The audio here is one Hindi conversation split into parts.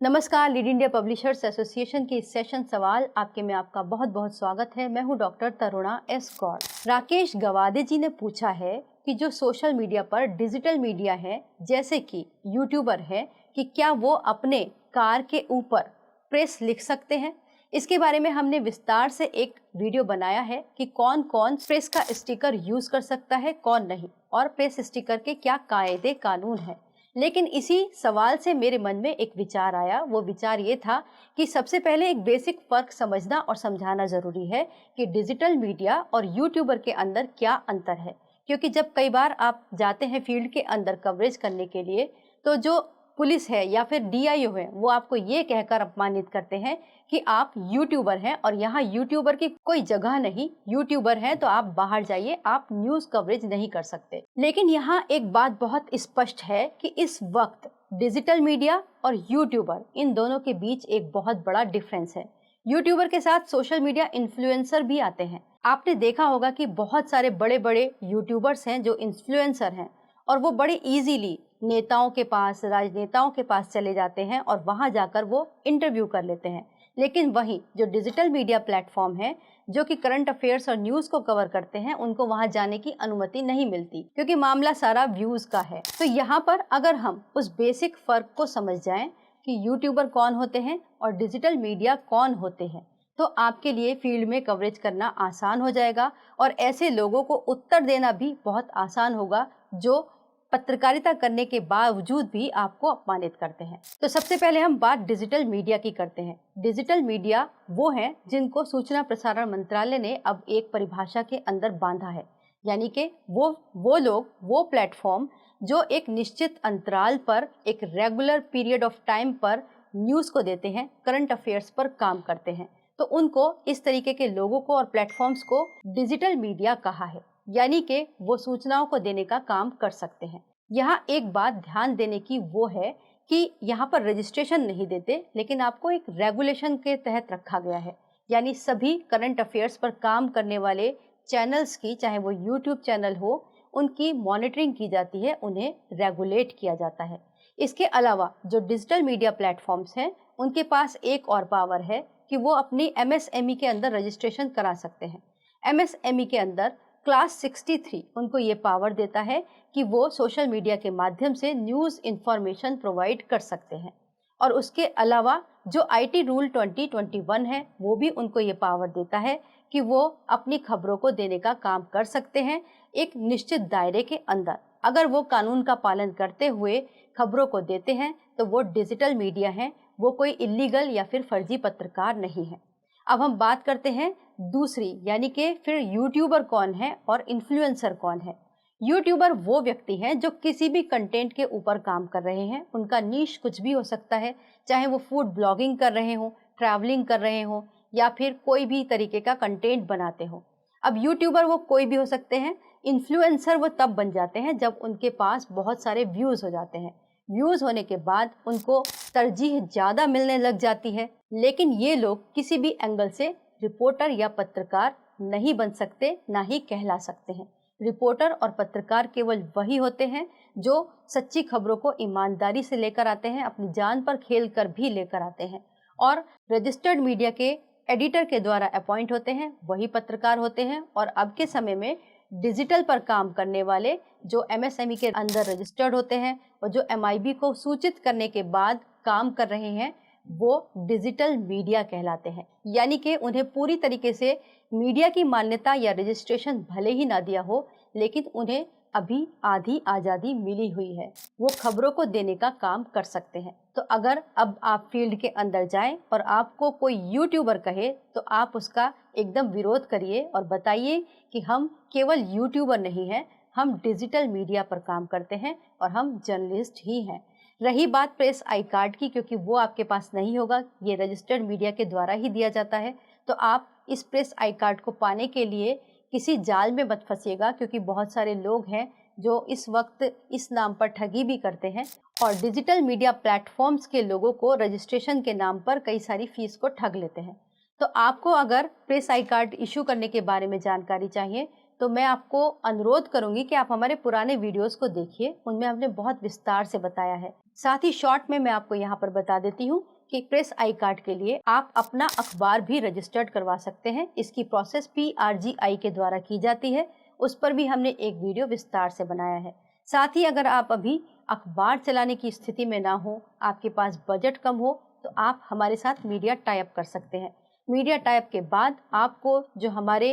नमस्कार, लीड इंडिया पब्लिशर्स एसोसिएशन के इस सेशन सवाल आपके में आपका बहुत बहुत स्वागत है। मैं हूं डॉक्टर तरुणा एस कौर। राकेश गवादे जी ने पूछा है कि जो सोशल मीडिया पर डिजिटल मीडिया है जैसे कि यूट्यूबर है कि क्या वो अपने कार के ऊपर प्रेस लिख सकते हैं। इसके बारे में हमने विस्तार से एक वीडियो बनाया है कि कौन कौन प्रेस का स्टिकर यूज कर सकता है, कौन नहीं, और प्रेस स्टिकर के क्या कायदे कानून है। लेकिन इसी सवाल से मेरे मन में एक विचार आया। वो विचार ये था कि सबसे पहले एक बेसिक फर्क समझना और समझाना जरूरी है कि डिजिटल मीडिया और यूट्यूबर के अंदर क्या अंतर है। क्योंकि जब कई बार आप जाते हैं फील्ड के अंदर कवरेज करने के लिए, तो जो पुलिस है या फिर डीआईओ है वो आपको ये कहकर अपमानित करते हैं कि आप यूट्यूबर हैं और यहाँ यूट्यूबर की कोई जगह नहीं, यूट्यूबर हैं तो आप बाहर जाइए, आप न्यूज कवरेज नहीं कर सकते। लेकिन यहाँ एक बात बहुत स्पष्ट है कि इस वक्त डिजिटल मीडिया और यूट्यूबर, इन दोनों के बीच एक बहुत बड़ा डिफरेंस है। यूट्यूबर के साथ सोशल मीडिया इन्फ्लुएंसर भी आते हैं। आपने देखा होगा कि बहुत सारे बड़े बड़े यूट्यूबर्स हैं जो इन्फ्लुएंसर हैं और वो बड़े इजीली नेताओं के पास, राजनेताओं के पास चले जाते हैं और वहां जाकर वो इंटरव्यू कर लेते हैं। लेकिन वहीं जो डिजिटल मीडिया प्लेटफॉर्म है जो कि करंट अफेयर्स और न्यूज़ को कवर करते हैं, उनको वहां जाने की अनुमति नहीं मिलती क्योंकि मामला सारा व्यूज़ का है। तो यहाँ पर अगर हम उस बेसिक फर्क को समझ जाएं कि यूट्यूबर कौन होते हैं और डिजिटल मीडिया कौन होते हैं, तो आपके लिए फील्ड में कवरेज करना आसान हो जाएगा और ऐसे लोगों को उत्तर देना भी बहुत आसान होगा जो पत्रकारिता करने के बावजूद भी आपको अपमानित करते हैं। तो सबसे पहले हम बात डिजिटल मीडिया की करते हैं। डिजिटल मीडिया वो है जिनको सूचना प्रसारण मंत्रालय ने अब एक परिभाषा के अंदर बांधा है, यानी कि वो लोग, वो प्लेटफॉर्म जो एक निश्चित अंतराल पर, एक रेगुलर पीरियड ऑफ टाइम पर न्यूज़ को देते हैं, करंट अफेयर्स पर काम करते हैं। तो उनको, इस तरीके के लोगों को और प्लेटफॉर्म्स को डिजिटल मीडिया कहा है, यानी कि वो सूचनाओं को देने का काम कर सकते हैं। यहाँ एक बात ध्यान देने की वो है कि यहाँ पर रजिस्ट्रेशन नहीं देते, लेकिन आपको एक रेगुलेशन के तहत रखा गया है। यानी सभी करंट अफेयर्स पर काम करने वाले चैनल्स की, चाहे वो यूट्यूब चैनल हो, उनकी मॉनिटरिंग की जाती है, उन्हें रेगुलेट किया जाता है। इसके अलावा जो डिजिटल मीडिया प्लेटफॉर्म्स हैं, उनके पास एक और पावर है कि वो अपनी एमएसएमई के अंदर रजिस्ट्रेशन करा सकते हैं। एमएसएमई के अंदर क्लास 63 उनको ये पावर देता है कि वो सोशल मीडिया के माध्यम से न्यूज़ इंफॉर्मेशन प्रोवाइड कर सकते हैं। और उसके अलावा जो आईटी रूल 2021 है वो भी उनको ये पावर देता है कि वो अपनी खबरों को देने का काम कर सकते हैं एक निश्चित दायरे के अंदर। अगर वो कानून का पालन करते हुए खबरों को देते हैं तो वो डिजिटल मीडिया है, वो कोई इलीगल या फिर फर्जी पत्रकार नहीं है। अब हम बात करते हैं दूसरी, यानी कि फिर यूट्यूबर कौन है और इन्फ्लुएंसर कौन है। यूट्यूबर वो व्यक्ति हैं जो किसी भी कंटेंट के ऊपर काम कर रहे हैं। उनका नीश कुछ भी हो सकता है, चाहे वो फूड ब्लॉगिंग कर रहे हों, ट्रैवलिंग कर रहे हों या फिर कोई भी तरीके का कंटेंट बनाते हो। अब यूट्यूबर वो कोई भी हो सकते हैं। इन्फ्लुएंसर वो तब बन जाते हैं जब उनके पास बहुत सारे व्यूज़ हो जाते हैं। व्यूज़ होने के बाद उनको तरजीह ज़्यादा मिलने लग जाती है। लेकिन ये लोग किसी भी एंगल से रिपोर्टर या पत्रकार नहीं बन सकते, ना ही कहला सकते हैं। रिपोर्टर और पत्रकार केवल वही होते हैं जो सच्ची खबरों को ईमानदारी से लेकर आते हैं, अपनी जान पर खेल कर भी लेकर आते हैं। और रजिस्टर्ड मीडिया के एडिटर के द्वारा अपॉइंट होते हैं, वही पत्रकार होते हैं। और अब के समय में डिजिटल पर काम करने वाले जो एमएसएमई के अंदर रजिस्टर्ड होते हैं और जो एमआईबी को सूचित करने के बाद काम कर रहे हैं, वो डिजिटल मीडिया कहलाते हैं। यानी कि उन्हें पूरी तरीके से मीडिया की मान्यता या रजिस्ट्रेशन भले ही ना दिया हो, लेकिन उन्हें अभी आधी आज़ादी मिली हुई है, वो खबरों को देने का काम कर सकते हैं। तो अगर अब आप फील्ड के अंदर जाएं और आपको कोई यूट्यूबर कहे तो आप उसका एकदम विरोध करिए और बताइए कि हम केवल यूट्यूबर नहीं हैं, हम डिजिटल मीडिया पर काम करते हैं और हम जर्नलिस्ट ही हैं। रही बात प्रेस आई कार्ड की, क्योंकि वो आपके पास नहीं होगा, ये रजिस्टर्ड मीडिया के द्वारा ही दिया जाता है, तो आप इस प्रेस आई कार्ड को पाने के लिए किसी जाल में मत फंसिएगा, क्योंकि बहुत सारे लोग हैं जो इस वक्त इस नाम पर ठगी भी करते हैं और डिजिटल मीडिया प्लेटफॉर्म्स के लोगों को रजिस्ट्रेशन के नाम पर कई सारी फीस को ठग लेते हैं। तो आपको अगर प्रेस आई कार्ड इशू करने के बारे में जानकारी चाहिए तो मैं आपको अनुरोध करूंगी कि आप हमारे पुराने वीडियोस को देखिए, उनमें हमने बहुत विस्तार से बताया है। साथ ही शॉर्ट में मैं आपको यहाँ पर बता देती हूँ कि प्रेस आई कार्ड के लिए आप अपना अखबार भी रजिस्टर्ड करवा सकते हैं। इसकी प्रोसेस PRGI के द्वारा की जाती है। उस पर भी हमने एक वीडियो विस्तार से बनाया है। साथ ही अगर आप अभी अखबार चलाने की स्थिति में ना हो, आपके पास बजट कम हो, तो आप हमारे साथ मीडिया टाई अप कर सकते हैं। मीडिया टाई अप के बाद आपको जो हमारे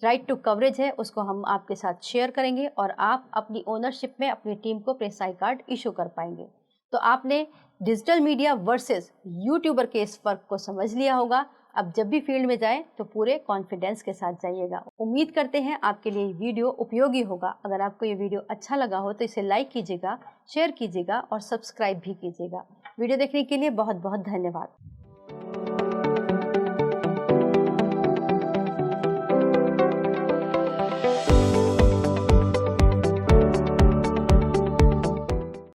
राइट टू कवरेज है उसको हम आपके साथ शेयर करेंगे और आप अपनी ओनरशिप में अपनी टीम को प्रेस आई कार्ड इशू कर पाएंगे। तो आपने डिजिटल मीडिया वर्सेस यूट्यूबर के इस फर्क को समझ लिया होगा। अब जब भी फील्ड में जाएं तो पूरे कॉन्फिडेंस के साथ जाइएगा। उम्मीद करते हैं आपके लिए ये वीडियो उपयोगी होगा। अगर आपको ये वीडियो अच्छा लगा हो तो इसे लाइक कीजिएगा, शेयर कीजिएगा और सब्सक्राइब भी कीजिएगा। वीडियो देखने के लिए बहुत बहुत धन्यवाद।